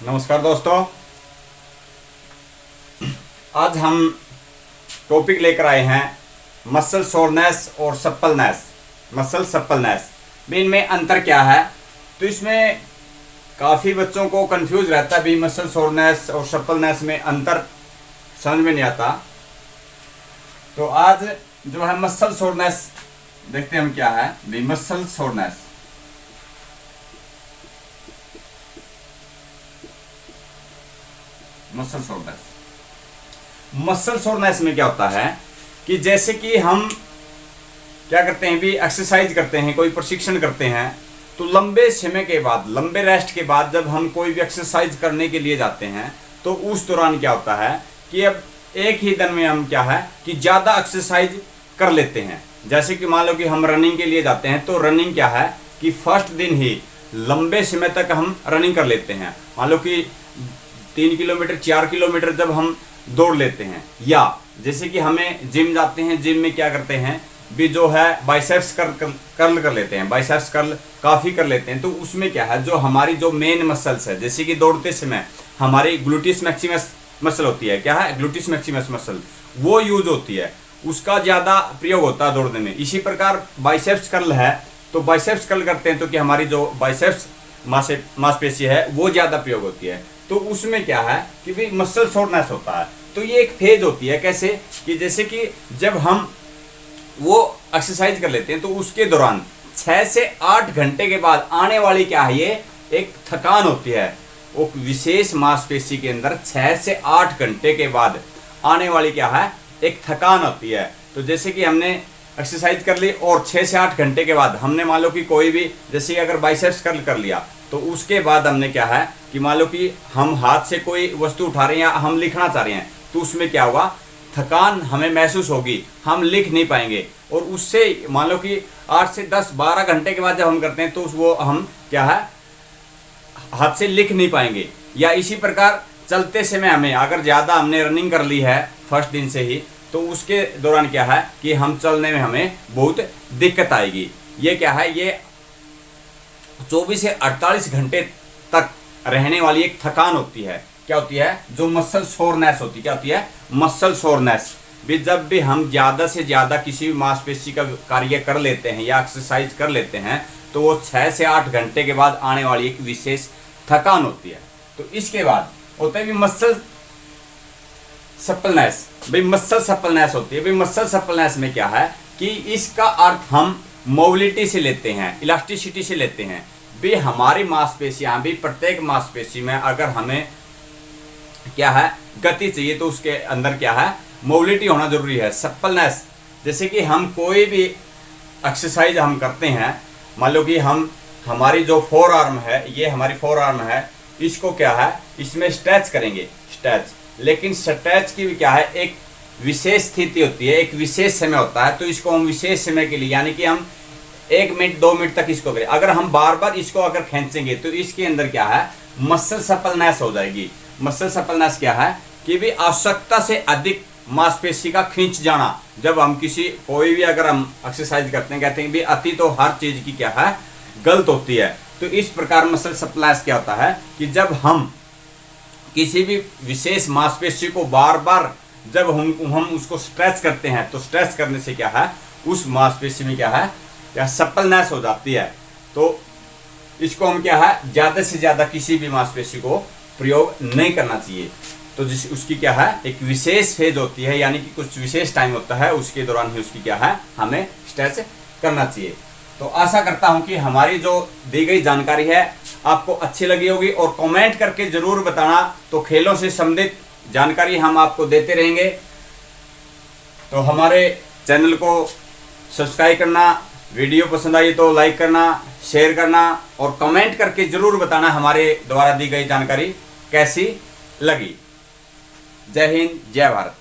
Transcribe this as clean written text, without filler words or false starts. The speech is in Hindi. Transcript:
नमस्कार दोस्तों। आज हम टॉपिक लेकर आए हैं मसल सोरनेस और सप्पलनेस। मसल सप्पलनेस भी इनमें अंतर क्या है? तो इसमें काफ़ी बच्चों को कंफ्यूज रहता है भी मसल सोरनेस और सप्पलनेस में अंतर समझ में नहीं आता। तो आज जो है मसल सोरनेस देखते हैं हम क्या है भी मसल सोरनेस। मसल सोरनेस में क्या होता है कि जैसे कि हम क्या करते हैं भी एक्सरसाइज करते हैं, कोई प्रशिक्षण करते हैं, तो लंबे समय के बाद, लंबे रेस्ट के बाद जब हम कोई भी एक्सरसाइज करने के लिए जाते हैं तो उस दौरान क्या होता है कि अब एक ही दिन में हम क्या है कि ज़्यादा एक्सरसाइज कर लेते हैं। जैसे कि मान लो कि हम रनिंग के लिए जाते हैं तो रनिंग क्या है कि फर्स्ट दिन ही लंबे समय तक हम रनिंग कर लेते हैं। मान लो कि 3 किलोमीटर 4 किलोमीटर जब हम दौड़ लेते हैं, या जैसे कि हमें जिम जाते हैं, जिम में क्या करते हैं भी जो है बाइसेप्स कर्ल कर लेते हैं, बाइसेप्स कर्ल काफ़ी कर लेते हैं। तो उसमें क्या है जो हमारी जो मेन मसल्स है, जैसे कि दौड़ते समय हमारी ग्लूटिस मैक्सिमस मसल होती है, क्या है ग्लूटिस मैक्सिमस मसल, वो यूज होती है, उसका ज़्यादा प्रयोग होता है दौड़ने में। इसी प्रकार बाइसेप्स कर्ल है, तो बाइसेप्स कर्ल करते हैं तो कि हमारी जो बाइसेप्स मांसपेशी है वो ज़्यादा प्रयोग होती है। तो उसमें क्या है कि भाई मसल सोरनेस होता है। तो ये एक फेज होती है, कैसे कि जैसे कि जब हम वो एक्सरसाइज कर लेते हैं तो उसके दौरान 6 से 8 घंटे के बाद आने वाली क्या है ये एक थकान होती है। वो विशेष मांसपेशी के अंदर 6 से 8 घंटे के बाद आने वाली क्या है एक थकान होती है। तो जैसे कि हमने एक्सरसाइज कर ली और 6 से 8 घंटे के बाद हमने मान लो कि कोई भी, जैसे अगर बाइसेप्स कर्ल कर लिया तो उसके बाद हमने क्या है कि मान लो कि हम हाथ से कोई वस्तु उठा रहे हैं या हम लिखना चाह रहे हैं, तो उसमें क्या होगा थकान हमें महसूस होगी, हम लिख नहीं पाएंगे। और उससे मान लो कि 8 से 10 12 घंटे के बाद जब हम करते हैं तो वो हम क्या है हाथ से लिख नहीं पाएंगे। या इसी प्रकार चलते समय हमें अगर ज़्यादा हमने रनिंग कर ली है फर्स्ट दिन से ही, तो उसके दौरान क्या है कि हम चलने में हमें बहुत दिक्कत आएगी। ये क्या है ये 24 से 48 घंटे तक रहने वाली एक थकान होती है। क्या होती है जो मसल सोरनेस होती है। क्या होती है मसल सोरनेस भी जब भी हम ज़्यादा से ज़्यादा किसी भी मांसपेशी का कार्य कर लेते हैं या एक्सरसाइज कर लेते हैं तो वो 6 से 8 घंटे के बाद आने वाली एक विशेष थकान होती है। तो इसके बाद होता है भी मसल सप्पलनेस। भाई मसल सप्पलनेस होती है। भाई मसल सप्पलनेस में क्या है कि इसका अर्थ हम मोबिलिटी से लेते हैं, इलास्टिसिटी से लेते हैं। भी हमारी मांसपेशियां भी प्रत्येक मांसपेशी में अगर हमें क्या है गति चाहिए तो उसके अंदर क्या है मोबिलिटी होना जरूरी है। सप्पलनेस जैसे कि हम कोई भी एक्सरसाइज हम करते हैं, मान लो कि हम हमारी जो फोर आर्म है, ये हमारी फोर आर्म है, इसको क्या है इसमें स्ट्रेच करेंगे, स्ट्रेच। लेकिन स्ट्रेच की भी क्या है एक विशेष स्थिति होती है, एक विशेष समय होता है। तो इसको हम विशेष समय के लिए यानी कि हम 1 मिनट 2 मिनट तक इसको करें। अगर हम बार बार इसको अगर खींचेंगे तो इसके अंदर क्या है मसल सप्पलनेस हो जाएगी। मसल सप्पलनेस क्या है कि भी आवश्यकता से अधिक मांसपेशी का खींच जाना। जब हम किसी कोई भी अगर हम एक्सरसाइज करते हैं, कहते हैं भी अति तो हर चीज की क्या है गलत होती है। तो इस प्रकार मसल सप्पलनेस क्या होता है कि जब हम किसी भी विशेष मांसपेशी को बार बार जब हम उसको स्ट्रेच करते हैं तो स्ट्रेच करने से क्या है उस मांसपेशी में क्या है या सप्पलनेस हो जाती है। तो इसको हम क्या है ज़्यादा से ज़्यादा किसी भी मांसपेशी को प्रयोग नहीं करना चाहिए। तो जिस उसकी क्या है एक विशेष फेज होती है, यानी कि कुछ विशेष टाइम होता है, उसके दौरान ही उसकी क्या है हमें स्ट्रेच करना चाहिए। तो आशा करता हूं कि हमारी जो दी गई जानकारी है आपको अच्छी लगी होगी और कमेंट करके ज़रूर बताना। तो खेलों से संबंधित जानकारी हम आपको देते रहेंगे। तो हमारे चैनल को सब्सक्राइब करना, वीडियो पसंद आई तो लाइक करना, शेयर करना और कमेंट करके ज़रूर बताना हमारे द्वारा दी गई जानकारी कैसी लगी। जय हिंद, जय भारत।